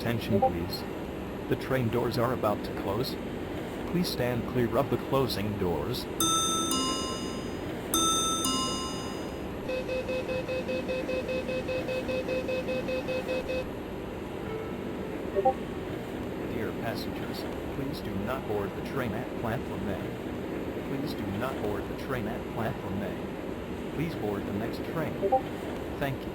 Attention please. The train doors are about to close. Please stand clear of the closing doors. Dear passengers, please do not board the train at platform A. Please do not board the train at platform A. Please board the next train. Thank you.